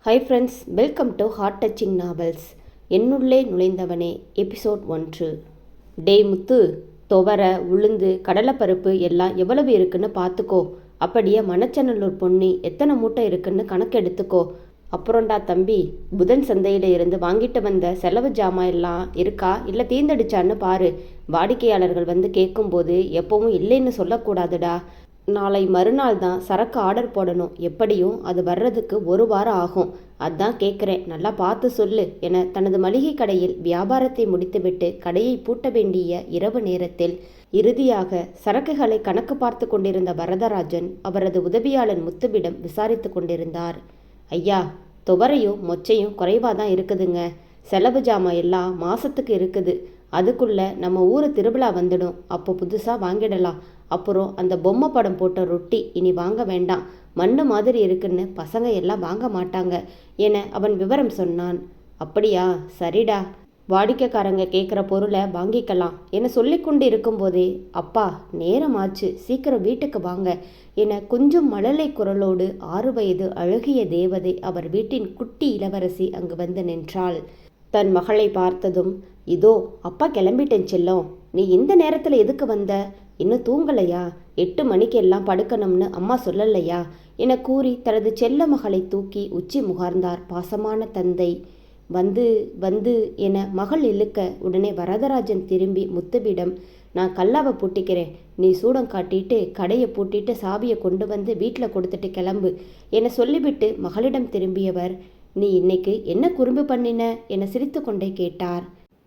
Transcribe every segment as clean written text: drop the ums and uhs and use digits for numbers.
High friends, welcome to heart touching novels. என்னுள்ளே நுழைந்தவனே episode 1. டேய் முத்து, துவரை, உளுந்து, கடலைப்பருப்பு எல்லாம் எவ்வளவு இருக்குன்னு பார்த்துக்கோ. அப்படியே மணச்சநல்லூர் பொன்னி எத்தனை மூட்டை இருக்குன்னு கணக்கு எடுத்துக்கோ. அப்புறம்டா தம்பி, புதன் சந்தையில் இருந்து வாங்கிட்டு வந்த செலவு ஜாமான் எல்லாம் இருக்கா இல்லை தீர்ந்தடிச்சான்னு பாரு. வாடிக்கையாளர்கள் வந்து கேட்கும்போது எப்பவும் இல்லைன்னு சொல்லக்கூடாதுடா. நாளை மறுநாள் தான் சரக்கு ஆர்டர் போடணும். எப்படியும் அது வர்றதுக்கு 1 வாரம் ஆகும். அதான் கேட்குறேன், நல்லா பார்த்து சொல்லு என தனது மளிகை கடையில் வியாபாரத்தை முடித்துவிட்டு கடையை பூட்ட வேண்டிய இரவு நேரத்தில் இறுதியாக சரக்குகளை கணக்கு பார்த்து கொண்டிருந்த வரதராஜன் அவரது உதவியாளர் முத்துவிடம் விசாரித்து கொண்டிருந்தார். ஐயா, துவரையும் மொச்சையும் குறைவாக தான் இருக்குதுங்க. செலவு ஜாமான் எல்லாம் மாசத்துக்கு இருக்குது. அதுக்குள்ள நம்ம ஊர் திருவிழா வந்துடும். அப்போ புதுசாக வாங்கிடலாம். அப்புறம் அந்த பொம்மை படம் போட்ட ரொட்டி இனி வாங்க வேண்டாம். மண்ணு மாதிரி இருக்குன்னு பசங்க எல்லாம் வாங்க மாட்டாங்க என அவன் விவரம் சொன்னான். அப்படியா, சரிடா, வாடிக்கைக்காரங்க கேட்குற பொருளை வாங்கிக்கலாம் என சொல்லிக்கொண்டு இருக்கும்போதே, அப்பா நேரமாச்சு, சீக்கிரம் வீட்டுக்கு வாங்க என கொஞ்சம் மழலை குரலோடு 6 வயது அழகிய தேவதை அவர் வீட்டின் குட்டி இளவரசி அங்கு வந்து நின்றாள். தன் மகளை பார்த்ததும், இதோ அப்பா கிளம்பிட்டேன் செல்லம், நீ இந்த நேரத்தில் எதுக்கு வந்த? இன்னும் தூங்கலையா? 8 மணிக்கு எல்லாம் படுக்கணும்னு அம்மா சொல்லலையா என கூறி தனது செல்ல மகளை தூக்கி உச்சி முகார்ந்தார் பாசமான தந்தை. வந்து வந்து என மகள் இழுக்க உடனே வரதராஜன் திரும்பி முத்துவிடம், நான் கல்லாவை பூட்டிக்கிறேன், நீ சூடம் காட்டிட்டு கடையை பூட்டிட்டு சாவியை கொண்டு வந்து வீட்டில் கொடுத்துட்டு கிளம்பு என சொல்லிவிட்டு மகளிடம் திரும்பியவர், நீ இன்னைக்கு என்ன குறும்பு பண்ணின என சிரித்து கொண்டே கேட்டார்.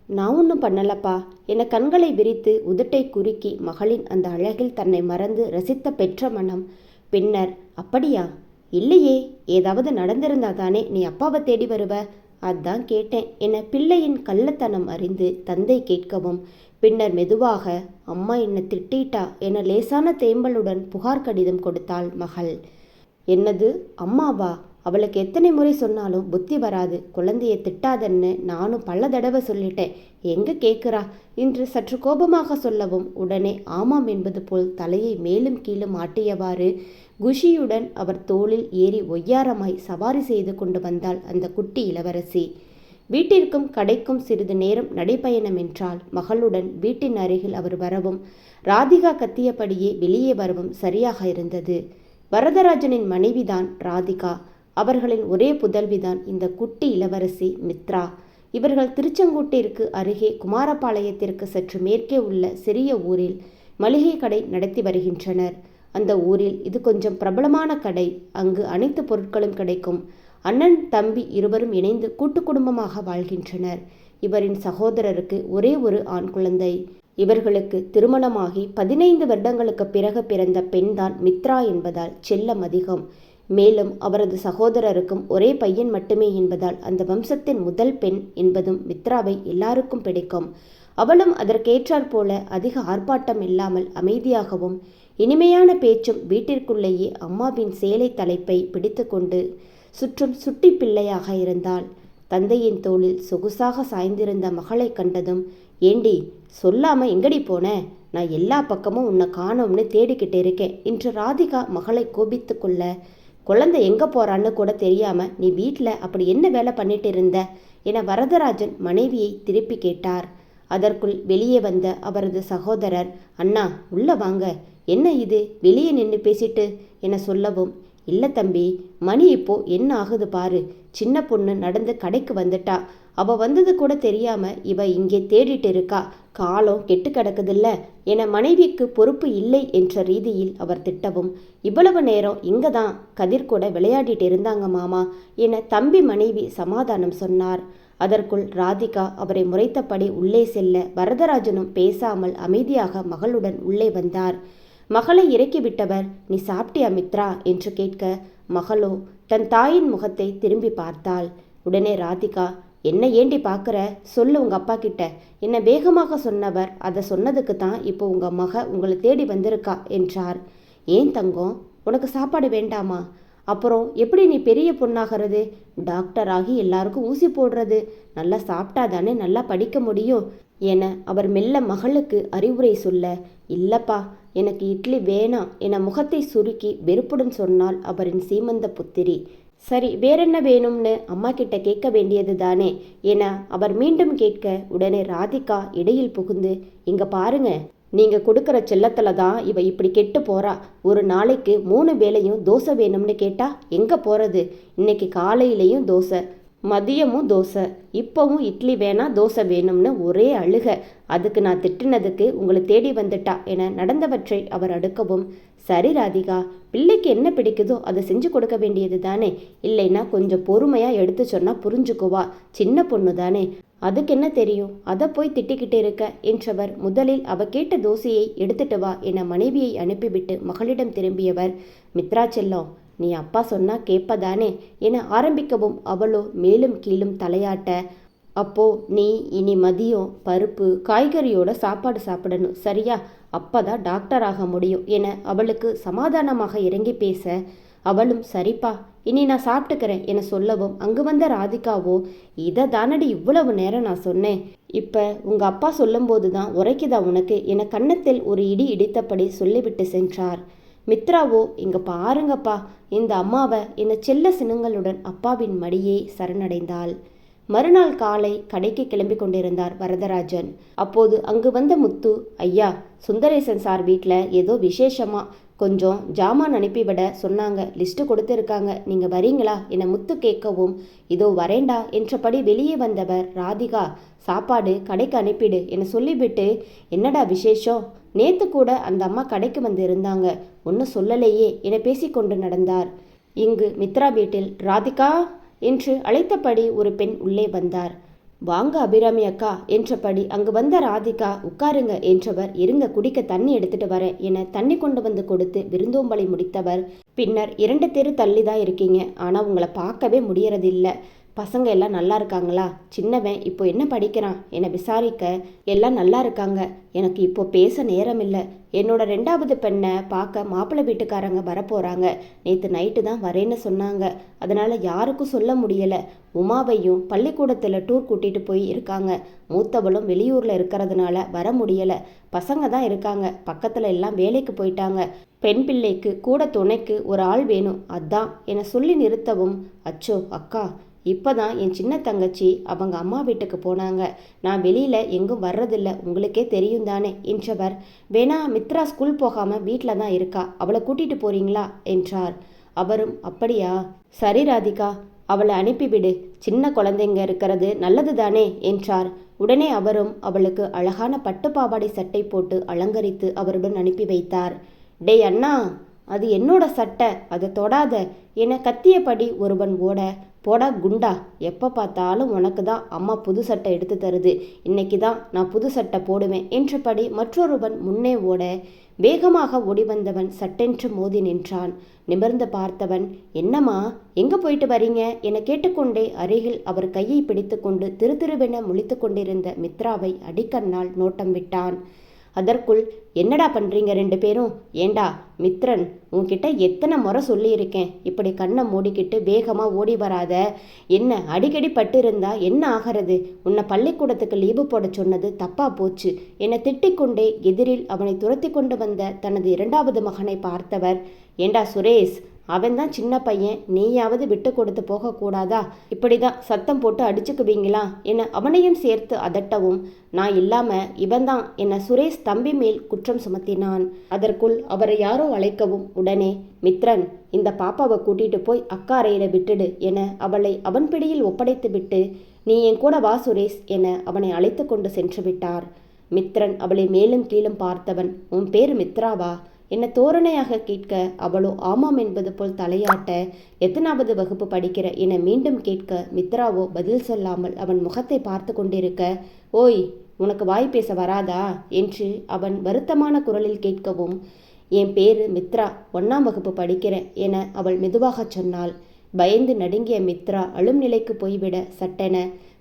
நான் ஒன்றும் பண்ணலப்பா என கண்களை விரித்து உதட்டை குறுக்கி மகளின் அந்த அழகில் தன்னை மறந்து ரசித்த பெற்ற மனம். பின்னர், அப்படியா? இல்லையே, ஏதாவது நடந்திருந்தா தானே நீ அப்பாவை தேடி வருவ, அதான் கேட்டேன் என பிள்ளையின் கள்ளத்தனம் அறிந்து தந்தை கேட்கவும், பின்னர் மெதுவாக, அம்மா என்னை திட்டிட்டா என லேசான தேம்பலுடன் புகார் கடிதம் கொடுத்தாள் மகள். என்னது, அம்மாவா? அவளுக்கு எத்தனை முறை சொன்னாலும் புத்தி வராது. குழந்தையை திட்டாதன்னு நானும் பல தடவை சொல்லிட்டேன், எங்க கேட்குறா என்று சற்று கோபமாக சொல்லவும், உடனே ஆமாம் என்பது போல் தலையை மேலும் கீழும் ஆட்டியவாறு குஷியுடன் அவர் தோளில் ஏறி ஒய்யாரமாய் சவாரி செய்து கொண்டு வந்தாள் அந்த குட்டி இளவரசி. வீட்டிற்கும் கடைக்கும் சிறிது நேரம் நடைப்பயணம் என்றால் மகளுடன் வீட்டின் அருகில் அவர் வரவும் ராதிகா கத்தியபடியே வெளியே வரவும் சரியாக இருந்தது. வரதராஜனின் மனைவிதான் ராதிகா. அவர்களின் ஒரே புதல்விதான் இந்த குட்டி இளவரசி மித்ரா. இவர்கள் திருச்செங்கோட்டிற்கு அருகே குமாரபாளையத்திற்கு சற்று மேற்கே உள்ள சிறிய ஊரில் மளிகை கடை நடத்தி வருகின்றனர். அந்த ஊரில் இது கொஞ்சம் பிரபலமான கடை. அங்கு அனைத்து பொருட்களும் கிடைக்கும். அண்ணன் தம்பி இருவரும் இணைந்து கூட்டு குடும்பமாக வாழ்கின்றனர். இவரின் சகோதரருக்கு ஒரே ஒரு ஆண் குழந்தை. இவர்களுக்கு திருமணமாகி 15 வருடங்களுக்கு பிறகு பிறந்த பெண்தான் மித்ரா என்பதால் செல்லம் அதிகம். மேலும் அவரது சகோதரருக்கும் ஒரே பையன் மட்டுமே என்பதால் அந்த வம்சத்தின் முதல் பெண் என்பதும் மித்ராவை எல்லாருக்கும் பிடிக்கும். அவளும் அதற்கேற்றாற் போல அதிக ஆர்ப்பாட்டம் இல்லாமல் அமைதியாகவும் இனிமையான பேச்சும் வீட்டிற்குள்ளேயே அம்மாவின் சேலை தலைப்பை பிடித்து கொண்டு சுற்றும் சுட்டி பிள்ளையாக இருந்தாள். தந்தையின் தோளில் சொகுசாக சாய்ந்திருந்த மகளை கண்டதும், ஏண்டி சொல்லாம எங்கடி போன? நான் எல்லா பக்கமும் உன்னை காணோம்னு தேடிக்கிட்டு இருக்கேன் என்று ராதிகா மகளை கோபித்து கொள்ள, குழந்தை எங்கே போறான்னு கூட தெரியாம நீ வீட்டில் அப்படி என்ன வேலை பண்ணிட்டு இருந்த என வரதராஜன் மனைவியை திருப்பி கேட்டார். அதற்குள் வெளியே வந்த அவரது சகோதரர், அண்ணா உள்ள வாங்க, என்ன இது வெளியே நின்று பேசிட்டு என சொல்லவும், இல்லை தம்பி, மணி இப்போ என்ன ஆகுது பாரு, சின்ன பொண்ணு நடந்து கடைக்கு வந்துட்டா, அவ வந்தது கூட தெரியாம இவ இங்கே தேடிட்டு இருக்கா, காலம் கெட்டு கிடக்குதில்ல என மனைவிக்கு பொறுப்பு இல்லை என்ற ரீதியில் அவர் திட்டவும், இவ்வளவு நேரம் இங்க தான் கதிர் கூட விளையாடிட்டு இருந்தாங்க மாமா என தம்பி மனைவி சமாதானம் சொன்னார். அதற்குள் ராதிகா அவரை முறைத்தபடி உள்ளே செல்ல வரதராஜனும் பேசாமல் அமைதியாக மகளுடன் உள்ளே வந்தார். மகளை இறக்கிவிட்டவர், நீ சாப்பிட்டியா மித்ரா என்று கேட்க, மகளோ தன் தாயின் முகத்தை திரும்பி பார்த்தாள். உடனே ராதிகா, என்ன ஏண்டி பார்க்குற, சொல்லு உங்கள் அப்பா கிட்ட என்ன வேகமாக சொன்னவர், அதை சொன்னதுக்கு தான் இப்போ உங்கள் மக உங்களை தேடி வந்திருக்கா என்றார். ஏன் தங்கம், உனக்கு சாப்பாடு வேண்டாமா? அப்புறம் எப்படி நீ பெரிய பொண்ணாகிறது? டாக்டர் ஆகி எல்லாருக்கும் ஊசி போடுறது, நல்லா சாப்பிட்டா தானே நல்லா படிக்க முடியும் என அவர் மெல்ல மகளுக்கு அறிவுரை சொல்ல, இல்லப்பா எனக்கு இட்லி வேணாம் என முகத்தை சுருக்கி வெறுப்புடன் சொன்னாள் அவரின் சீமந்த புத்திரி. சரி, வேறென்ன வேணும்னு அம்மா கிட்ட கேட்க வேண்டியது தானே என அவர் மீண்டும் கேட்க, உடனே ராதிகா இடையில் புகுந்து, இங்க பாருங்க, நீங்க கொடுக்குற செல்லத்துல தான் இவ இப்படி கெட்டு போறா. ஒரு நாளைக்கு 3 வேளையும் தோசை வேணும்னு கேட்டா எங்க போறது? இன்னைக்கு காலையிலையும் தோசை, மதியமும் தோசை, இப்பவும் இட்லி வேணா தோசை வேணும்னு ஒரே அழுக. அதுக்கு நான் திட்டினதுக்கு உங்களை தேடி வந்துட்டா என நடந்தவற்றை அவர் அடுக்கவும், சரி ராதிகா, பிள்ளைக்கு என்ன பிடிக்குதோ அதை செஞ்சு கொடுக்க வேண்டியது தானே. இல்லைன்னா கொஞ்சம் பொறுமையா எடுத்து சொன்னா புரிஞ்சுக்குவா. சின்ன பொண்ணு தானே, அதுக்கு என்ன தெரியும், அதை போய் திட்டிக்கிட்டு இருக்க என்றவர் முதலில் அவ கேட்ட தோசையை எடுத்துட்டு வா என மனைவியை அனுப்பிவிட்டு மகளிடம் திரும்பியவர், மித்ரா செல்லம், நீ அப்பா சொன்னா கேட்பதானே என ஆரம்பிக்கவும் அவளோ மேலும் கீழும் தலையாட்ட, அப்போ நீ இனி மதியம் பருப்பு காய்கறியோட சாப்பாடு சாப்பிடணும், சரியா? அப்பதான் டாக்டர் ஆக முடியும் என அவளுக்கு சமாதானமாக இறங்கி பேச, அவளும் சரிப்பா, இனி நான் சாப்பிட்டுக்கிறேன் என சொல்லவும் அங்கு வந்த ராதிகாவோ, இதை தானடி இவ்வளவு நேரம் நான் சொன்னேன், இப்ப உங்க அப்பா சொல்லும்போது தான் உரைக்குதா உனக்கு என கன்னத்தில் ஒரு இடி இடித்தபடி சொல்லிவிட்டு சென்றார். மித்ராவோ, இங்க பாருங்கப்பா இந்த அம்மாவை என செல்ல சினுங்களுடன் அப்பாவின் மடியே சரணடைந்தாள். மறுநாள் காலை கடைக்கு கிளம்பி கொண்டிருந்தார் வரதராஜன். அப்போது அங்கு வந்த முத்து, ஐயா, சுந்தரேசன் சார் வீட்டில் ஏதோ விசேஷமா, கொஞ்சம் ஜாமான் அனுப்பிவிட சொன்னாங்க, லிஸ்ட்டு கொடுத்துருக்காங்க, நீங்கள் வரீங்களா என முத்து கேட்கவும், இதோ வரேண்டா என்றபடி வெளியே வந்தவர், ராதிகா, சாப்பாடு கடைக்கு அனுப்பிடு என சொல்லிவிட்டு, என்னடா விசேஷம், நேற்று கூட அந்த அம்மா கடைக்கு வந்து இருந்தாங்க, ஒன்றும் சொல்லலையே என பேசிக்கொண்டு நடந்தார். இங்கு மித்ரா வீட்டில் ராதிகா என்று அழைத்தபடி ஒரு பெண் உள்ளே வந்தார். வாங்க அபிராமி அக்கா என்றபடி அங்கு வந்த ராதிகா, உட்காருங்க என்றவர், இருங்க குடிக்க தண்ணி எடுத்துட்டு வரேன் என தண்ணி கொண்டு வந்து கொடுத்து விருந்தோம்பலை முடித்தவர், பின்னர் 2 தெரு தள்ளி தான் இருக்கீங்க, ஆனால் உங்களை பார்க்கவே முடியறதில்ல, பசங்க எல்லாம் நல்லா இருக்காங்களா, சின்னவன் இப்போ என்ன படிக்கிறான் என விசாரிக்க, எல்லாம் நல்லா இருக்காங்க, எனக்கு இப்போ பேச நேரம் இல்லை, என்னோட 2வது பெண்ணை பார்க்க மாப்பிள்ளை வீட்டுக்காரங்க வரப்போகிறாங்க, நேற்று நைட்டு தான் வரேன்னு சொன்னாங்க, அதனால் யாருக்கும் சொல்ல முடியலை, உமாவையும் பள்ளிக்கூடத்தில் டூர் கூட்டிகிட்டு போய் இருக்காங்க, மூத்தவளும் வெளியூரில் இருக்கிறதுனால வர முடியலை, பசங்க தான் இருக்காங்க, பக்கத்தில் எல்லாம் வேலைக்கு போயிட்டாங்க, பெண் பிள்ளைக்கு கூட துணைக்கு ஒரு ஆள் வேணும், அதான் என சொல்லி நிறுத்தவும், அச்சோ அக்கா, இப்போதான் என் சின்ன தங்கச்சி அவங்க அம்மா வீட்டுக்கு போனாங்க, நான் வெளியில் எங்கும் வர்றதில்ல, உங்களுக்கே தெரியும் தானே என்றவர், வேணா மித்ரா ஸ்கூல் போகாமல் வீட்டில் தான் இருக்கா, அவளை கூட்டிகிட்டு போறீங்களா என்றார். அவரும், அப்படியா, சரி ராதிகா, அவளை அனுப்பிவிடு, சின்ன குழந்தைங்க இருக்கிறது நல்லது தானே என்றார். உடனே அவரும் அவளுக்கு அழகான பட்டு பாவாடை சட்டை போட்டு அலங்கரித்து அவருடன் அனுப்பி வைத்தார். டேய் அண்ணா, அது என்னோட சட்டை, அதை தொடாத என கத்தியபடி ஒருவன் ஓட, போடா குண்டா, எப்போ பார்த்தாலும் உனக்கு தான் அம்மா புது சட்டை எடுத்து தருது, இன்னைக்கு தான் நான் புது சட்டை போடுவேன் என்றபடி மற்றொருவன் முன்னே ஓட, வேகமாக ஓடி வந்தவன் சட்டென்று மோதி நின்றான். நிமிர்ந்து பார்த்தவன், என்னம்மா எங்கே போயிட்டு வரீங்க என கேட்டுக்கொண்டே அருகில் அவர் கையை பிடித்து கொண்டு திருதிருவென முழித்து கொண்டிருந்த மித்ராவை அடிக்கண்ணால் நோட்டம் விட்டான். அதற்குள், என்னடா பண்ணுறீங்க 2 பேரும், ஏண்டா மித்ரன், உன்கிட்ட எத்தனை முறை சொல்லியிருக்கேன், இப்படி கண்ணை மூடிக்கிட்டு வேகமாக ஓடி வராத, என்ன அடிக்கடி பட்டு இருந்தா என்ன ஆகிறது, உன்னை பள்ளிக்கூடத்துக்கு லீவு போட சொன்னது தப்பா போச்சு என திட்டிக்கொண்டே எதிரில் அவனை துரத்தி கொண்டு வந்த தனது 2வது மகனை பார்த்தவர், ஏண்டா சுரேஷ், அவன்தான் சின்ன பையன், நீயாவது விட்டு கொடுத்து போகக்கூடாதா, இப்படிதான் சத்தம் போட்டு அடிச்சுக்குவீங்களா என அவனையும் சேர்த்து அதட்டவும், நான் இல்லாம இவன்தான் என சுரேஷ் தம்பி மேல் குற்றம் சுமத்தினான். அதற்குள் அவரை யாரோ அழைக்கவும், உடனே, மித்ரன், இந்த பாப்பாவை கூட்டிட்டு போய் அக்கா அறையில விட்டுடு என அவளை அவன் பிடியில் ஒப்படைத்து விட்டு, நீ என் கூட வா சுரேஷ் என அவனை அழைத்து கொண்டு சென்று விட்டார். மித்ரன் அவளை மேலும் கீழும் பார்த்தவன், உன் பேரு மித்ராவா என்ன தோரணையாக கேட்க, அவளோ ஆமாம் என்பது போல் தலையாட்ட, எத்தனாவது வகுப்பு படிக்கிற என மீண்டும் கேட்க, மித்ராவோ பதில் சொல்லாமல் அவன் முகத்தை பார்த்து கொண்டிருக்க, ஓய், உனக்கு வாய் பேச வராதா என்று அவன் வருத்தமான குரலில் கேட்கவும், என் பேரு மித்ரா, 1ஆம் வகுப்பு படிக்கிறேன் என அவள் மெதுவாக சொன்னாள். பயந்து நடுங்கிய மித்ரா அழும் நிலைக்கு போய்விட சட்டென,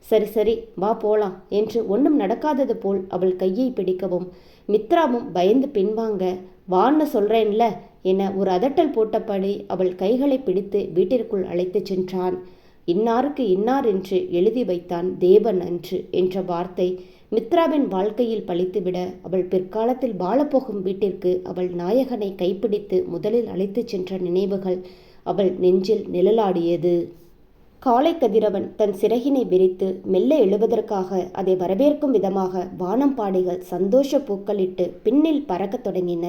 சரி சரி வா போலாம் என்று ஒன்றும் நடக்காதது போல் அவள் கையை பிடிக்கவும், மித்ராவும் பயந்து பின்வாங்க, வான்னு சொல்றேன்ல என ஒரு அதட்டல் போட்டபடி அவள் கைகளை பிடித்து வீட்டிற்குள் அழைத்து சென்றான். இன்னாருக்கு இன்னார் என்று எழுதி வைத்தான் தேவன் அன்று என்ற வார்த்தை மித்ராவின் வாழ்க்கையில் பழித்துவிட, அவள் பிற்காலத்தில் வாழப்போகும் வீட்டிற்கு அவள் நாயகனை கைப்பிடித்து முதலில் அழைத்து சென்ற நினைவுகள் அவள் நெஞ்சில் நிழலாடியது. காலை கதிரவன் தன் சிறகினை விரித்து மெல்ல எழுவதற்காக அதை வரவேற்கும் விதமாக வானம்பாடிகள் சந்தோஷ பூக்களிட்டு பின்னில் பறக்கத் தொடங்கின.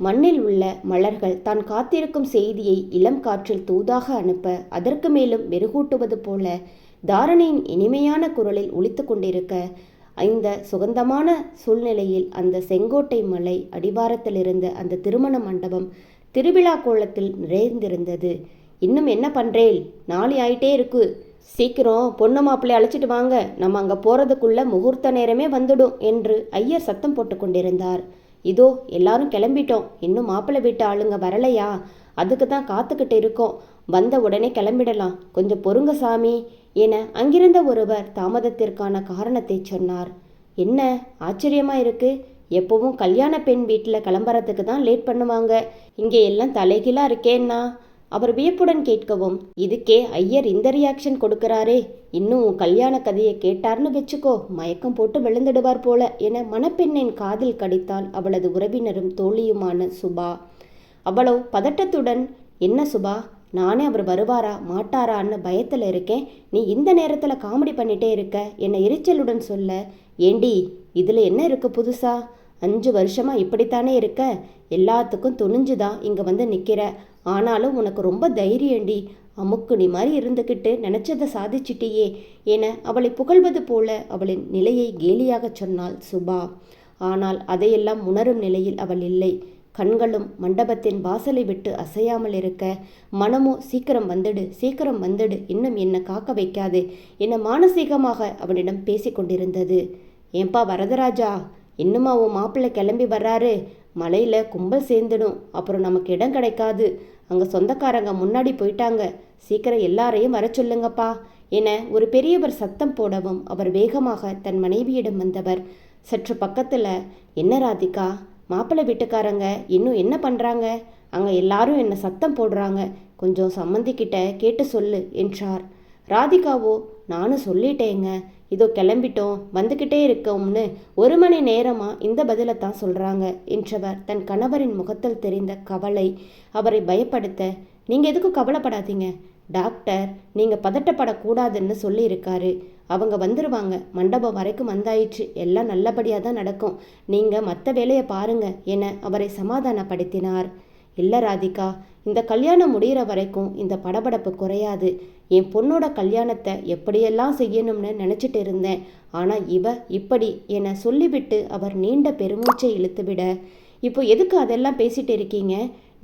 மண்ணில் உள்ள மலர்கள் தான் காத்திருக்கும் செய்தியை இளம் காற்றில் தூதாக அனுப்ப அதற்கு மேலும் மெருகூட்டுவது போல தாரணையின் இனிமையான குரலில் ஒலித்து கொண்டிருக்க, இந்த சுகந்தமான சூழ்நிலையில் அந்த செங்கோட்டை மலை அடிவாரத்தில் இருந்த அந்த திருமண மண்டபம் திருவிழா கோலத்தில் நிறைந்திருந்தது. இன்னும் என்ன பண்றேன், நாளை ஆயிட்டே இருக்கு, சீக்கிரம் பொண்ணு மாப்பிள்ளை அழைச்சிட்டு வாங்க, நம்ம அங்கே போகிறதுக்குள்ள முகூர்த்த நேரமே வந்துடும் என்று ஐயர் சத்தம் போட்டு கொண்டிருந்தார். இதோ எல்லாரும் கிளம்பிட்டோம், இன்னும் மாப்பிள்ளை வீட்டு ஆளுங்க வரலையா, அதுக்கு தான் காத்துக்கிட்டு இருக்கோம், வந்த உடனே கிளம்பிடலாம், கொஞ்சம் பொறுங்க சாமி என அங்கிருந்த ஒருவர் தாமதத்திற்கான காரணத்தை சொன்னார். என்ன ஆச்சரியமா இருக்கு, எப்பவும் கல்யாண பெண் வீட்டில் கிளம்புறதுக்கு தான் லேட் பண்ணுவாங்க, இங்கே எல்லாம் தலைகீழா இருக்கேன்னா அவர் வியப்புடன் கேட்கவும், இதுக்கே ஐயர் இந்த ரியாக்ஷன் கொடுக்கிறாரே, இன்னும் கல்யாண கதையை கேட்டார்னு வச்சுக்கோ, மயக்கம் போட்டு விழுந்துடுவார் போல என மணப்பெண்ணின் காதில் கடித்தாள் அவளது உறவினரும் தோழியுமான சுபா. அவளோ பதட்டத்துடன், என்ன சுபா, நானே அவர் வருவாரா மாட்டாரான்னு பயத்தில் இருக்கேன், நீ இந்த நேரத்தில் காமெடி பண்ணிட்டே இருக்க என எரிச்சலுடன் சொல்ல, ஏண்டி இதில் என்ன இருக்கு புதுசா, 5 வருஷமா இப்படித்தானே இருக்க, எல்லாத்துக்கும் துணிஞ்சுதான் இங்கே வந்து நிற்கிற, ஆனாலும் உனக்கு ரொம்ப தைரியண்டி, அமுக்குனி மாதிரி இருந்துக்கிட்டு நினச்சதை சாதிச்சிட்டியே என அவளை புகழ்வது போல அவளின் நிலையை கேலியாக சொன்னாள் சுபா. ஆனால் அதையெல்லாம் உணரும் நிலையில் அவள் இல்லை. கண்களும் மண்டபத்தின் வாசலை விட்டு அசையாமல் இருக்க, மனமோ சீக்கிரம் வந்துடு சீக்கிரம் வந்துடு, இன்னும் என்னை காக்க வைக்காது என மானசீகமாக அவனிடம் பேசி கொண்டிருந்தது. ஏன்பா வரதராஜா, இன்னுமா உன் மாப்பிள்ளை கிளம்பி வர்றாரு, மலையில் கும்பல் சேர்ந்துடும், அப்புறம் நமக்கு இடம் கிடைக்காது, அங்கே சொந்தக்காரங்க முன்னாடி போயிட்டாங்க, சீக்கிரம் எல்லாரையும் வர சொல்லுங்கப்பா என ஒரு பெரியவர் சத்தம் போடவும் அவர் வேகமாக தன் மனைவியிடம் வந்தவர் சற்று பக்கத்தில், என்ன ராதிகா, மாப்பிள்ளை வீட்டுக்காரங்க இன்னும் என்ன பண்ணுறாங்க, அங்கே எல்லாரும் என்ன சத்தம் போடுறாங்க, கொஞ்சம் சம்மந்திக்கிட்ட கேட்டு சொல்லு என்றார். ராதிகாவோ, நானும் சொல்லிட்டேங்க, இதோ கிளம்பிட்டோம் வந்துக்கிட்டே இருக்கோம்னு 1 மணி நேரமாக இந்த பதிலைத்தான் சொல்கிறாங்க என்றவர் தன் கணவரின் முகத்தில் தெரிந்த கவலை அவரை பயப்படுத்த, நீங்கள் எதுக்கும் கவலைப்படாதீங்க, டாக்டர் நீங்கள் பதட்டப்படக்கூடாதுன்னு சொல்லியிருக்காரு, அவங்க வந்துடுவாங்க, மண்டபம் வரைக்கும் வந்தாயிற்று, எல்லாம் நல்லபடியாக தான் நடக்கும், நீங்கள் மற்ற வேலையை பாருங்க என அவரை சமாதானப்படுத்தினார். இல்லை ராதிகா, இந்த கல்யாணம் முடிகிற வரைக்கும் இந்த படபடப்பு குறையாது, என் பொண்ணோட கல்யாணத்தை எப்படியெல்லாம் செய்யணும்னு நினச்சிட்டு இருந்தேன், ஆனால் இவ இப்படி என சொல்லிவிட்டு அவர் நீண்ட பெருமூச்சை இழுத்துவிட, இப்போ எதுக்கு அதெல்லாம் பேசிட்டு இருக்கீங்க,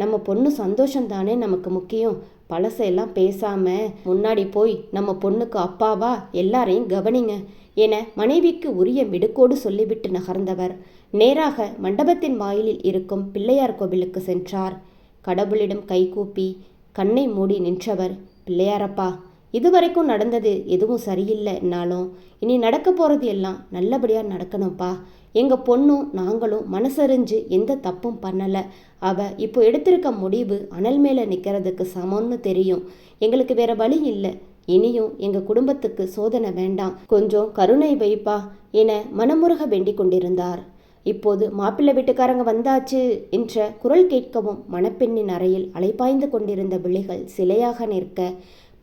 நம்ம பொண்ணு சந்தோஷம்தானே நமக்கு முக்கியம், பழசையெல்லாம் பேசாமல் முன்னாடி போய் நம்ம பொண்ணுக்கு அப்பாவா எல்லாரையும் கவனிங்க என மனைவிக்கு உரிய மிடுக்கோடு சொல்லிவிட்டு நகர்ந்தவர் நேராக மண்டபத்தின் வாயிலில் இருக்கும் பிள்ளையார் கோவிலுக்கு சென்றார். கடவுளிடம் கைகூப்பி கண்ணை மூடி நின்றவர், பிள்ளையாரப்பா, இதுவரைக்கும் நடந்தது எதுவும் சரியில்லைன்னாலும் இனி நடக்க போகிறது எல்லாம் நல்லபடியாக நடக்கணும்ப்பா, எங்கள் பொண்ணும் நாங்களும் மனசறிஞ்சு எந்த தப்பும் பண்ணலை, அவள் இப்போ எடுத்திருக்க முடிவு அனல் மேலே நிற்கிறதுக்கு சமம்னு தெரியும், எங்களுக்கு வேற வழி இல்லை, இனியும் எங்கள் குடும்பத்துக்கு சோதனை வேண்டாம், கொஞ்சம் கருணை வைப்பா என மனமுருக வேண்டிக் கொண்டிருந்தார். இப்போது மாப்பிள்ளை வீட்டுக்காரங்க வந்தாச்சு என்ற குரல் கேட்கவும் மணப்பெண்ணின் அறையில் அலைபாய்ந்து கொண்டிருந்த விழிகள் சிலையாக நிற்க,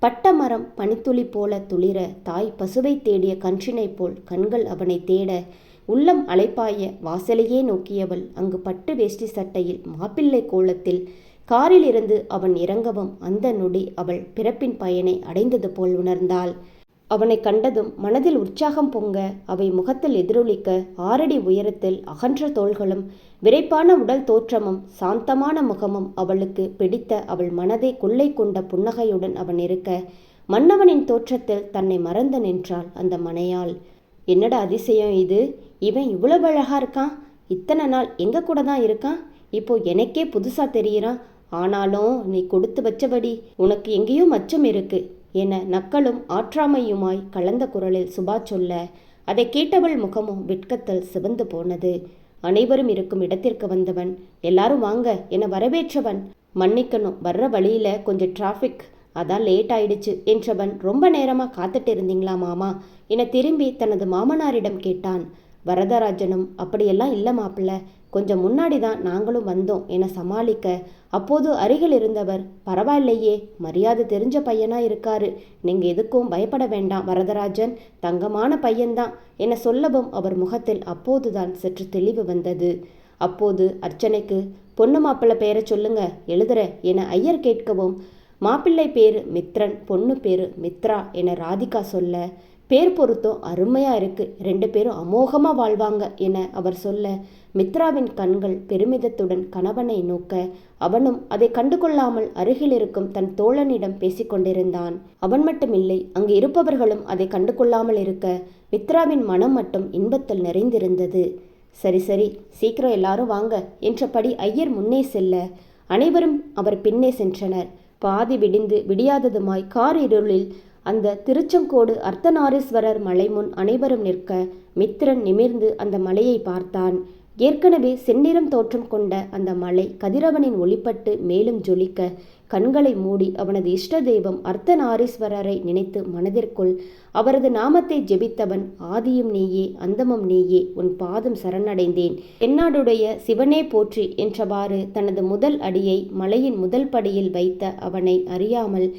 பட்டமரம் பனித்துளி போல துளிர தாய் பசுவை தேடிய கன்றினை போல் கண்கள் அவனை தேட, உள்ளம் அலைப்பாய வாசலையே நோக்கியவள் அங்கு பட்டு வேஷ்டி சட்டையில் மாப்பிள்ளை கோலத்தில் காரில் இருந்து அவன் இறங்கவும் அந்த நொடி அவள் பிறப்பின் பயனை அடைந்தது போல் உணர்ந்தாள். அவனை கண்டதும் மனதில் உற்சாகம் பொங்க, அவை முகத்தில் எதிரொலிக்க, 6 அடி உயரத்தில் அகன்ற தோள்களும் விரைப்பான உடல் தோற்றமும் சாந்தமான முகமும் அவளுக்கு பிடித்த அவள் மனதை கொள்ளை கொண்ட புன்னகையுடன் அவன் இருக்க, மன்னவனின் தோற்றத்தில் தன்னை மறந்து நின்றாள் அந்த மனையாள். என்னடா அதிசயம் இது, இவன் இவ்வளவு அழகா இருக்கான், இத்தனை நாள் எங்க கூட தான் இருக்கான், இப்போ எனக்கே புதுசா தெரிகிறான், ஆனாலும் நீ கொடுத்து வச்சபடி உனக்கு எங்கேயோ மச்சம் இருக்கு என நக்களும் ஆற்றாமையுமாய் கலந்த குரலில் சுபா சொல்ல, அதை கேட்டவள் முகமும் வெட்கத்தில் சிவந்து போனது. அனைவரும் இருக்கும் இடத்திற்கு வந்தவன், எல்லாரும் வாங்க என வரவேற்றவன், மன்னிக்கணும் வர்ற வழியில கொஞ்சம் டிராஃபிக், அதான் லேட் ஆயிடுச்சு என்றவன், ரொம்ப நேரமாக காத்துட்டு இருந்தீங்களா மாமா என திரும்பி தனது மாமனாரிடம் கேட்டான். வரதராஜனும், அப்படியெல்லாம் இல்லை மாப்பிள்ள, கொஞ்சம் முன்னாடி தான் நாங்களும் வந்தோம் என சமாளிக்க, அப்போது அருகில் இருந்தவர், பரவாயில்லையே, மரியாதை தெரிஞ்ச பையனா இருக்காரு, நீங்க எதுக்கும் பயப்பட வேண்டாம் வரதராஜன், தங்கமான பையன்தான் என சொல்லவும் அவர் முகத்தில் அப்போதுதான் சற்று தெளிவு வந்தது. அப்போது அர்ச்சனைக்கு, பொண்ணு மாப்பிள்ளை பேரை சொல்லுங்க, எழுதுற என ஐயர் கேட்கவும், மாப்பிள்ளை பேரு மித்ரன், பொண்ணு பேரு மித்ரா என ராதிகா சொல்ல, பேர் பொருத்தம் அருமையா இருக்கு, 2 பேரும் அமோகமா வாழ்வாங்க என அவர் சொல்ல, மித்ராவின் கண்கள் பெருமிதத்துடன் கணவனை நோக்க, அவனும் அதை கண்டுகொள்ளாமல் அருகில் இருக்கும் தன் தோழனிடம் பேசிக்கொண்டிருந்தான். அவன் மட்டுமில்லை, அங்கு இருப்பவர்களும் அதை கண்டுகொள்ளாமல் இருக்க, மித்ராவின் மனம் மட்டும் இன்பத்தில் நிறைந்திருந்தது. சரி சரி, சீக்கிரம் எல்லாரும் வாங்க என்றபடி ஐயர் முன்னே செல்ல, அனைவரும் அவர் பின்னே சென்றனர். பாதி விடிந்து விடியாததுமாய் கார் இருளில் அந்த திருச்செங்கோடு அர்த்தநாரீஸ்வரர் மலை முன் அனைவரும் நிற்க, மித்ரன் நிமிர்ந்து அந்த மலையை பார்த்தான். ஏற்கனவே செந்நிறம் தோற்றம் கொண்ட அந்த மலை கதிரவனின் ஒளிப்பட்டு மேலும் ஜொலிக்க, கண்களை மூடி அவனது இஷ்ட தெய்வம் அர்த்தநாரீஸ்வரரை நினைத்து மனதிற்குள் அவரது நாமத்தை ஜெபித்தவன், ஆதியும் நீயே அந்தமும் நீயே, உன் பாதம் சரணடைந்தேன், என்னாடுடைய சிவனே போற்றி என்றவாறு தனது முதல் அடியை மலையின் முதல் படியில் வைத்த அவனை அறியாமல்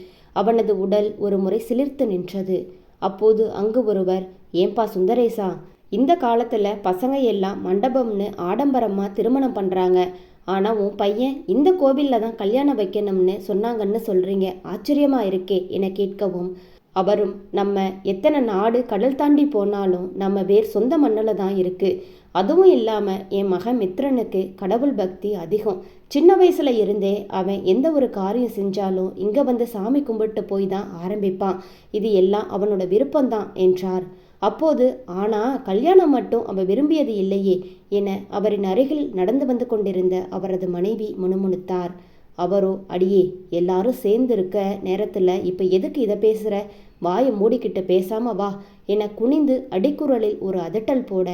அவனது உடல் ஒரு முறை சிலிர்த்து நின்றது. அப்போது அங்கு ஒருவர், ஏன்பா சுந்தரேசா, இந்த காலத்தில் பசங்க எல்லாம் மண்டபம்னு ஆடம்பரமாக திருமணம் பண்ணுறாங்க, ஆனால் உன் பையன் இந்த கோவிலில் தான் கல்யாணம் வைக்கணும்னு சொன்னாங்கன்னு சொல்கிறீங்க, ஆச்சரியமாக இருக்கே என கேட்கவும், அவரும், நம்ம எத்தனை நாடு கடல் தாண்டி போனாலும் நம்ம வேர் சொந்த மண்ணில் தான் இருக்குது, அதுவும் இல்லாமல் என் மகன் மித்ரனுக்கு கடவுள் பக்தி அதிகம், சின்ன வயசுல இருந்தே அவன் எந்த ஒரு காரியம் செஞ்சாலும் இங்கே வந்து சாமி கும்பிட்டு போய் தான் ஆரம்பிப்பான், இது எல்லாம் அவனோட விருப்பம்தான் என்றார். அப்போது, ஆனால் கல்யாணம் மட்டும் அவன் விரும்பியது இல்லையே என அவரின் அருகில் நடந்து வந்து கொண்டிருந்த அவரது மனைவி முணுமுணுத்தார். அவரோ, அடியே, எல்லாரும் சேர்ந்து இருக்க நேரத்தில் இப்போ எதுக்கு இதை பேசுகிற, வாயை மூடிக்கிட்டு பேசாம வா என குனிந்து அடிக்குரலில் ஒரு அதட்டல் போட,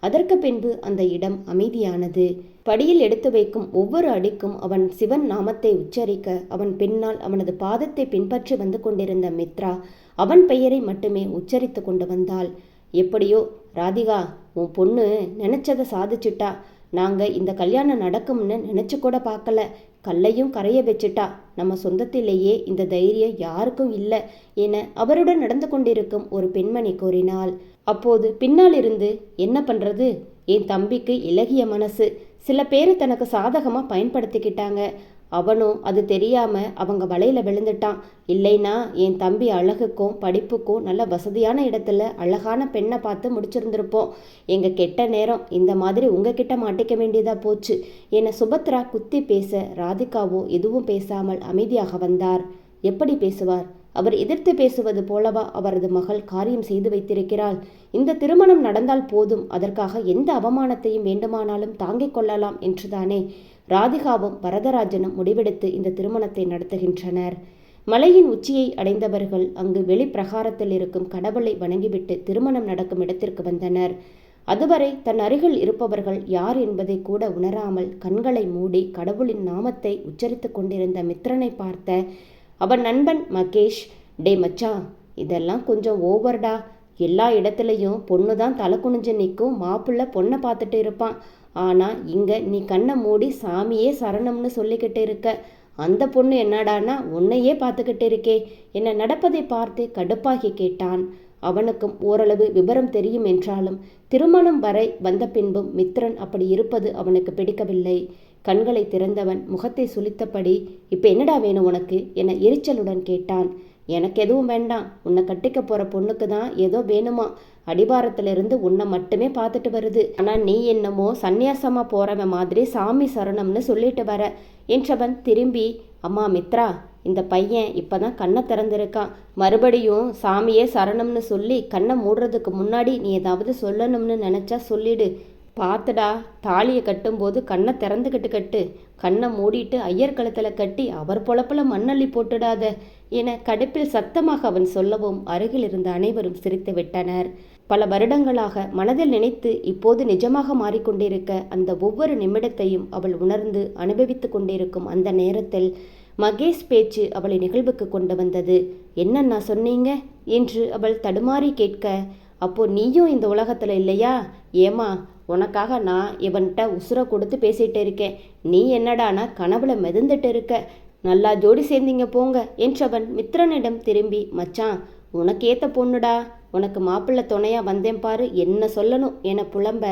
அதற்கு பின்பு அந்த இடம் அமைதியானது. படியில் எடுத்து வைக்கும் ஒவ்வொரு அடிக்கும் அவன் சிவன் நாமத்தை உச்சரிக்க, அவன் பின்னால் அவனது பாதத்தை பின்பற்றி வந்து கொண்டிருந்த மித்ரா அவன் பெயரை மட்டுமே உச்சரித்து கொண்டு வந்தாள். எப்படியோ ராதிகா, உன் பொண்ணு நினைச்சதை சாதிச்சிட்டா, நாங்கள் இந்த கல்யாணம் நடக்கும்னு நினச்சி கூட பார்க்கல, கல்லையும் கரைய வச்சுட்டா, நம்ம சொந்தத்திலேயே இந்த தைரியம் யாருக்கும் இல்லை என அவருடன் நடந்து கொண்டிருக்கும் ஒரு பெண்மணி கூறினாள். அப்போது பின்னால் இருந்து, என்ன பண்ணுறது, என் தம்பிக்கு இலகிய மனசு, சில பேர் தனக்கு சாதகமாக பயன்படுத்திக்கிட்டாங்க, அவனும் அது தெரியாமல் அவங்க வலையில் விழுந்துட்டான், இல்லைன்னா என் தம்பி அழகுக்கும் படிப்புக்கும் நல்ல வசதியான இடத்துல அழகான பெண்ணை பார்த்து முடிச்சிருந்திருப்போம், எங்கள் கெட்ட நேரம் இந்த மாதிரி உங்ககிட்ட மாட்டிக்க வேண்டியதாக போச்சு என சுபத்ரா குத்தி பேச, ராதிகாவோ எதுவும் பேசாமல் அமைதியாக வந்தார். எப்படி பேசுவார், அவர் எதிர்த்து பேசுவது போலவா அவரது மகள் காரியம் செய்து வைத்திருக்கிறாள், இந்த திருமணம் நடந்தால் போதும், அதற்காக எந்த அவமானத்தையும் வேண்டுமானாலும் தாங்கிக் கொள்ளலாம் என்றுதானே ராதிகாவும் வரதராஜனும் முடிவெடுத்து இந்த திருமணத்தை நடத்துகின்றனர். மலையின் உச்சியை அடைந்தவர்கள் அங்கு வெளிப்பிரகாரத்தில் இருக்கும் கடவுளை வணங்கிவிட்டு திருமணம் நடக்கும் இடத்திற்கு வந்தனர். அதுவரை தன் அருகில் இருப்பவர்கள் யார் என்பதை கூட உணராமல் கண்களை மூடி கடவுளின் நாமத்தை உச்சரித்து கொண்டிருந்த மித்ரனை பார்த்த அவன் நண்பன் மகேஷ், டே மச்சான், இதெல்லாம் கொஞ்சம் ஓவர்டா, எல்லா இடத்துலையும் பொண்ணு தான் தலை குனிஞ்சு நிற்கும், மாப்பிள்ளை பொண்ணை பார்த்துட்டு இருப்பான், ஆனால் இங்கே நீ கண்ணை மூடி சாமியே சரணம்னு சொல்லிக்கிட்டு இருக்க, அந்த பொண்ணு என்னடானா உன்னையே பார்த்துக்கிட்டு இருக்கே என்ன நடப்பதை பார்த்து கடுப்பாகி கேட்டான். அவனுக்கும் ஓரளவு விபரம் தெரியும் என்றாலும் திருமணம் வரை வந்த பின்பும் மித்ரன் அப்படி இருப்பது அவனுக்கு பிடிக்கவில்லை. கண்களை திறந்தவன் முகத்தை சுளித்தபடி, இப்போ என்னடா வேணும் உனக்கு என எரிச்சலுடன் கேட்டான். எனக்கு எதுவும் வேண்டாம், உன்னை கட்டிக்க போகிற பொண்ணுக்கு தான் ஏதோ வேணுமா, அடிவாரத்திலிருந்து உன்னை மட்டுமே பார்த்துட்டு வருது, ஆனால் நீ என்னமோ சந்நியாசமாக போகிறவன் மாதிரி சாமி சரணம்னு சொல்லிட்டு வர என்றவன் திரும்பி, அம்மா மித்ரா, இந்த பையன் இப்போ தான் கண்ணை திறந்திருக்கான், மறுபடியும் சாமியே சரணம்னு சொல்லி கண்ணை மூடுறதுக்கு முன்னாடி நீ ஏதாவது சொல்லணும்னு நினச்சா சொல்லிடு, பார்த்துடா, தாலியை கட்டும்போது கண்ணை திறந்துக்கிட்டு கட்டு, கண்ணை மூடிட்டு ஐயர் கழுத்தில் கட்டி அவர் பொழப்பில் மண்ணள்ளி போட்டுடாத என கடுப்பில் சத்தமாக அவன் சொல்லவும் அருகில் இருந்த அனைவரும் சிரித்து விட்டனர். பல வருடங்களாக மனதில் நினைத்து இப்போது நிஜமாக மாறிக்கொண்டிருக்க அந்த ஒவ்வொரு நிமிடத்தையும் அவள் உணர்ந்து அனுபவித்து கொண்டிருக்கும் அந்த நேரத்தில் மகேஷ் பேச்சு அவளை நிகழ்வுக்கு கொண்டு வந்தது. என்னன்னா சொன்னீங்க என்று அவள் தடுமாறி கேட்க, அப்போ நீயும் இந்த உலகத்தில் இல்லையா? ஏமா, உனக்காக நான் இவன்கிட்ட உசுரை கொடுத்து பேசிகிட்டு இருக்கேன். நீ என்னடானா கனவுல மிதந்துட்டு இருக்க. நல்லா ஜோடி சேர்ந்தீங்க போங்க என்றவன் மித்ரனிடம் திரும்பி, மச்சான் உனக்கு ஏத்த பொண்ணுடா, உனக்கு மாப்பிள்ளை துணையா வந்தேன் பாரு, என்ன சொல்லணும் என புலம்ப,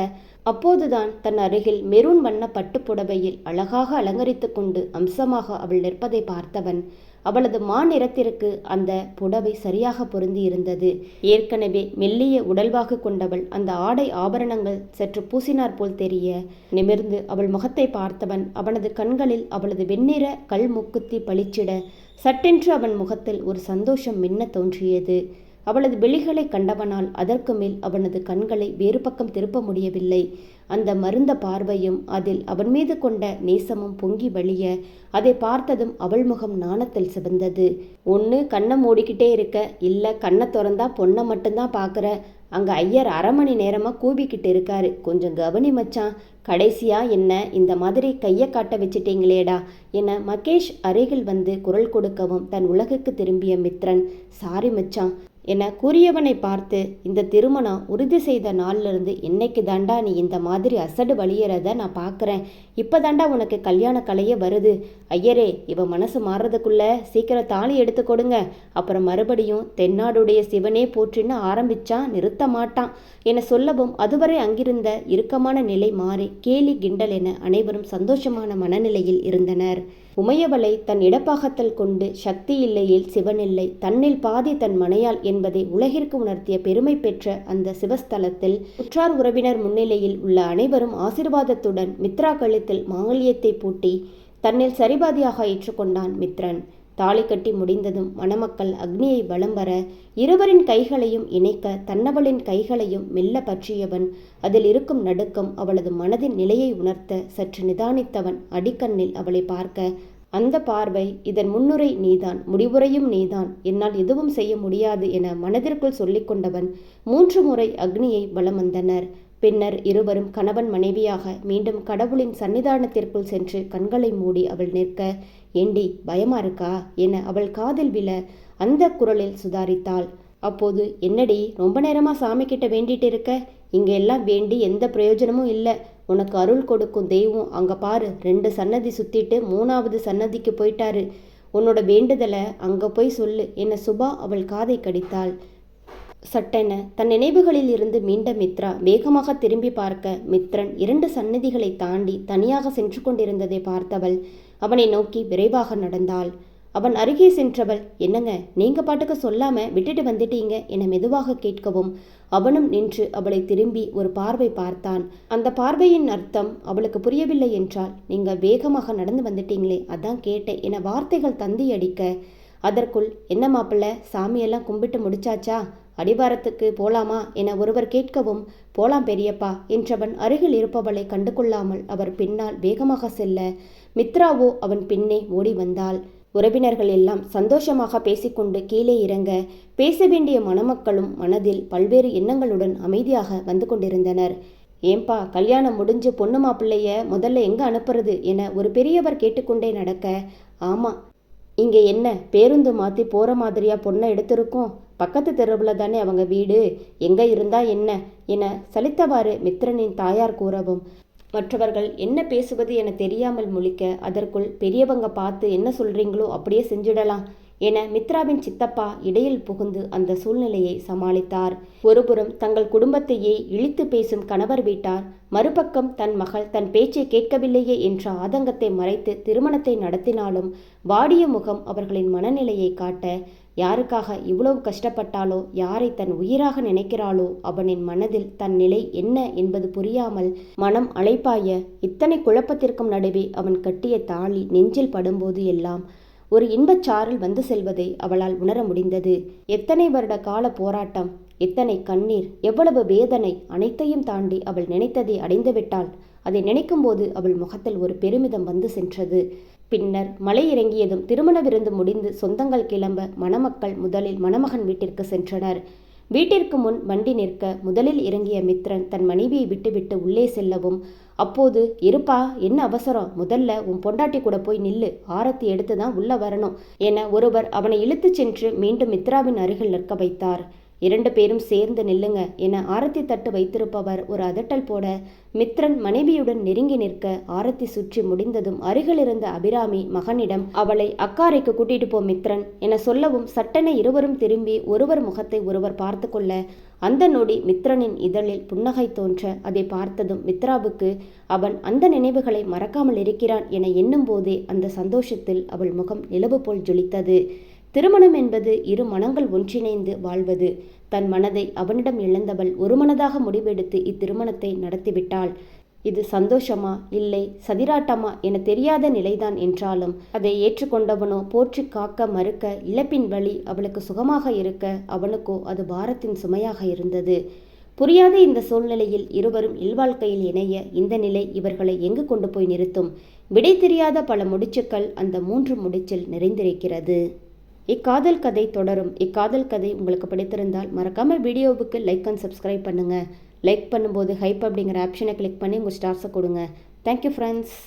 அப்போதுதான் தன் அருகில் மெரூன் வண்ண பட்டுப்புடவையில் அழகாக அலங்கரித்து கொண்டு அம்சமாக அவள் நிற்பதை பார்த்தவன் அவளது மாநிறத்திற்கு அந்த புடவை சரியாக பொருந்தி இருந்தது. ஏற்கனவே மெல்லிய உடல்வாகு கொண்டவள் அந்த ஆடை ஆபரணங்கள் சற்று பூசினார் போல் தெரிய நிமிர்ந்து அவள் முகத்தை பார்த்தவன் அவனது கண்களில் அவளது வெண்ணிற கல் மூக்குத்தி பளிச்சிட சட்டென்று அவன் முகத்தில் ஒரு சந்தோஷம் மின்ன தோன்றியது. அவளது விழிகளை கண்டவனால் அதற்கு மேல் அவனது கண்களை வேறு பக்கம் திருப்ப முடியவில்லை. அந்த மருந்த பார்வையும் அதில் அவன் மீது கொண்ட நேசமும் பொங்கி வழிய அதை பார்த்ததும் அவள் முகம் நாணத்தில் சிவந்தது. ஒன்று கண்ணை மூடிக்கிட்டே இருக்க, இல்லை கண்ணை திறந்தா பொண்ணை மட்டும்தான் பார்க்குற. அங்கே ஐயர் 1/2 மணி நேரமாக கூவிக்கிட்டு இருக்காரு, கொஞ்சம் கவனி மச்சான். கடைசியா என்ன இந்த மாதிரி கையை காட்ட வச்சிட்டீங்களேடா என மகேஷ் அருகில் வந்து குரல் கொடுக்கவும் தன் உலகுக்கு திரும்பிய மித்ரன், சாரி மச்சான் என கூறியவனை பார்த்து, இந்த திருமணம் உறுதி செய்த நாள்லேருந்து என்னைக்கு தாண்டா நீ இந்த மாதிரி அசடு வழியறத நான் பார்க்குறேன். இப்போ தாண்டா உனக்கு கல்யாண கலையே வருது. ஐயரே, இவன் மனசு மாறுறதுக்குள்ள சீக்கிரம் தாலி எடுத்து கொடுங்க. அப்புறம் மறுபடியும் தென்னாடுடைய சிவனே போற்றின்னு ஆரம்பிச்சா நிறுத்த மாட்டான் என சொல்லவும் அதுவரை அங்கிருந்த இறுக்கமான நிலை மாறி கேலி கிண்டல் என அனைவரும் சந்தோஷமான மனநிலையில் இருந்தனர். உமையவளை தன் இடப்பாகத்தில் கொண்டு சக்தி இல்லையில் சிவனில்லை, தன்னில் பாதி தன் மனையாள் என்பதை உலகிற்கு உணர்த்திய பெருமை பெற்ற அந்த சிவஸ்தலத்தில் உற்றார் உறவினர் முன்னிலையில் உள்ள அனைவரும் ஆசீர்வாதத்துடன் மித்ரா கழுத்தில் மாங்கல்யத்தை பூட்டி தன்னில் சரிபாதியாக ஏற்றுக்கொண்டான் மித்ரன். தாலி கட்டி முடிந்ததும் மணமக்கள் அக்னியை வலம் வர இருவரின் கைகளையும் இணைக்க தன்னவளின் கைகளையும் மெல்ல பற்றியவன் அதில் இருக்கும் நடுக்கம் அவளது மனதின் நிலையை உணர்த்த சற்று நிதானித்தவன் அடிக்கண்ணில் அவளை பார்க்க, அந்த பார்வை, இதன் முன்னுரை நீதான், முடிவுரையும் நீதான், என்னால் எதுவும் செய்ய முடியாது என மனதிற்குள் சொல்லிக்கொண்டவன் 3 முறை அக்னியை வலம் வந்தனர். பின்னர் இருவரும் கணவன் மனைவியாக மீண்டும் கடவுளின் சன்னிதானத்திற்குள் சென்று கண்களை மூடி அவள் நிற்க, ஏண்டி பயமா இருக்கா என அவள் காதில் விழ அந்த குரலில் சுதாரித்தாள். அப்போது, என்னடி ரொம்ப நேரமா சாமி கிட்ட வேண்டிட்டு இருக்க? இங்க எல்லாம் வேண்டி எந்த பிரயோஜனமும் இல்லை. உனக்கு அருள் கொடுக்கும் தெய்வம் அங்க பாரு 2 சன்னதி சுத்திட்டு 3வது சன்னதிக்கு போயிட்டாரு. உன்னோட வேண்டுதலை அங்க போய் சொல்லு என சுபா அவள் காதை கடித்தாள். சட்டென தன் நினைவுகளில் இருந்து மீண்ட மித்ரா வேகமாக திரும்பி பார்க்க மித்ரன் 2 சன்னதிகளை தாண்டி தனியாக சென்று கொண்டிருந்ததை பார்த்தவள் அவனை நோக்கி விரைவாக நடந்தாள். அவன் அருகே சென்றவள், என்னங்க நீங்க பாட்டுக்கு சொல்லாம விட்டுட்டு வந்துட்டீங்க என மெதுவாக கேட்கவும் அவனும் நின்று அவளை திரும்பி ஒரு பார்வை பார்த்தான். அந்த பார்வையின் அர்த்தம் அவளுக்கு புரியவில்லை என்றால், நீங்க வேகமாக நடந்து வந்துட்டீங்களே அதான் கேட்டேன் என வார்த்தைகள் தந்தி அடிக்க, அதற்குள் என்ன மாப்பிள்ள சாமியெல்லாம் கும்பிட்டு முடிச்சாச்சா, அடிவாரத்துக்கு போலாமா என ஒருவர் கேட்கவும், போலாம் பெரியப்பா என்றவன் அருகில் இருப்பவளை கண்டு கொள்ளாமல் அவர் பின்னால் வேகமாக செல்ல மித்ராவோ அவன் பின்னே ஓடி வந்தாள். உறவினர்கள் எல்லாம் சந்தோஷமாக பேசிக்கொண்டு கீழே இறங்க பேச வேண்டிய மணமக்களும் மனதில் பல்வேறு எண்ணங்களுடன் அமைதியாக வந்து கொண்டிருந்தனர். ஏன்பா கல்யாணம் முடிஞ்சு பொண்ணு மாப்பிள்ளைய முதல்ல எங்க அனுப்புறது என ஒரு பெரியவர் கேட்டுக்கொண்டே நடக்க, ஆமா இங்கே என்ன பேருந்து மாற்றி போகிற மாதிரியா பொண்ணை எடுத்திருக்கோம், பக்கத்து தெருவில் தானே அவங்க வீடு, எங்கே இருந்தா என்ன என சலித்தவாறு மித்ரனின் தாயார் கூறவும் மற்றவர்கள் என்ன பேசுவது என தெரியாமல் முழிக்க, அதற்குள் பெரியவங்க பார்த்து என்ன சொல்றீங்களோ அப்படியே செஞ்சிடலாம் என மித்ராவின் சித்தப்பா இடையில் புகுந்து அந்த சூழ்நிலையை சமாளித்தார். ஒருபுறம் தங்கள் குடும்பத்தையே இழித்து பேசும் கணவர் வீட்டார், மறுபக்கம் தன் மகள் தன் பேச்சை கேட்கவில்லையே என்ற ஆதங்கத்தை மறைத்து திருமணத்தை நடத்தினாலும் வாடிய முகம் அவர்களின் மனநிலையை காட்ட, யாருக்காக இவ்வளவு கஷ்டப்பட்டாலோ, யாரை தன் உயிராக நினைக்கிறாளோ அவனின் மனதில் தன் நிலை என்ன என்பது புரியாமல் மனம் அலைப்பாய, இத்தனை குழப்பத்திற்கும் நடுவே அவன் கட்டிய தாலி நெஞ்சில் படும்போது எல்லாம் ஒரு இன்பச்சாரல் வந்து செல்வதை அவளால் உணர முடிந்தது. எத்தனை வருட கால போராட்டம், எத்தனை கண்ணீர், எவ்வளவு வேதனை, அனைத்தையும் தாண்டி அவள் நினைத்ததை அடைந்துவிட்டாள். அதை நினைக்கும் போது அவள் முகத்தில் ஒரு பெருமிதம் வந்து சென்றது. பின்னர் மலை இறங்கியதும் திருமண விருந்து முடிந்து சொந்தங்கள் கிளம்ப மணமக்கள் முதலில் மணமகன் வீட்டிற்கு சென்றனர். வீட்டிற்கு முன் வண்டி நிற்க முதலில் இறங்கிய மித்ரன் தன் மனைவியை விட்டுவிட்டு உள்ளே செல்லவும், அப்போது இருப்பா என்ன அவசரம், முதல்ல உன் பொண்டாட்டி கூட போய் நில்லு, ஆரத்தி எடுத்து தான் உள்ள வரணும் என ஒருவர் அவனை இழுத்து சென்று மீண்டும் மித்ராவின் அருகில் நிற்க வைத்தார். 2 பேரும் சேர்ந்து நில்லுங்க என ஆரத்தி தட்டு வைத்திருப்பவர் ஒரு அதட்டல் போட மித்ரன் மனைவியுடன் நெருங்கி நிற்க ஆரத்தி சுற்றி முடிந்ததும் அருகில் இருந்த அபிராமி மகனிடம் அவளை அக்காரைக்கு கூட்டிட்டு போ மித்ரன் என சொல்லவும் சட்டென இருவரும் திரும்பி ஒருவர் முகத்தை ஒருவர் பார்த்து கொள்ள அந்த நொடி மித்ரனின் இதழில் புன்னகை தோன்ற அதை பார்த்ததும் மித்ராவுக்கு அவன் அந்த நினைவுகளை மறக்காமல் இருக்கிறான் என எண்ணும் போதே அந்த சந்தோஷத்தில் அவள் முகம் நிலவு போல் ஜொலித்தது. திருமணம் என்பது இரு மனங்கள் ஒன்றிணைந்து வாழ்வது. தன் மனதை அவனிடம் இழந்தவள் ஒரு மனதாக முடிவெடுத்து இத்திருமணத்தை நடத்திவிட்டாள். இது சந்தோஷமா இல்லை சதிராட்டமா என தெரியாத நிலைதான் என்றாலும் அதை ஏற்றுக்கொண்டவனோ போற்றி காக்க மறுக்க இழப்பின் வழி அவளுக்கு சுகமாக இருக்க அவனுக்கோ அது பாரத்தின் சுமையாக இருந்தது. புரியாத இந்த சூழ்நிலையில் இருவரும் இல்வாழ்க்கையில் இணைய இந்த நிலை இவர்களை எங்கு கொண்டு போய் நிறுத்தும்? விடை தெரியாத பல முடிச்சுக்கள் அந்த 3 முடிச்சில் நிறைந்திருக்கிறது. இக்காதல் கதை தொடரும். இக்காதல் கதை உங்களுக்கு பிடித்திருந்தால் மறக்காமல் வீடியோவுக்கு லைக் அண்ட் சப்ஸ்கிரைப் பண்ணுங்கள். லைக் பண்ணும்போது ஹைப் அப்படிங்கிற ஆப்ஷனை கிளிக் பண்ணி உங்கள் ஸ்டார்ஸை கொடுங்க. Thank you friends.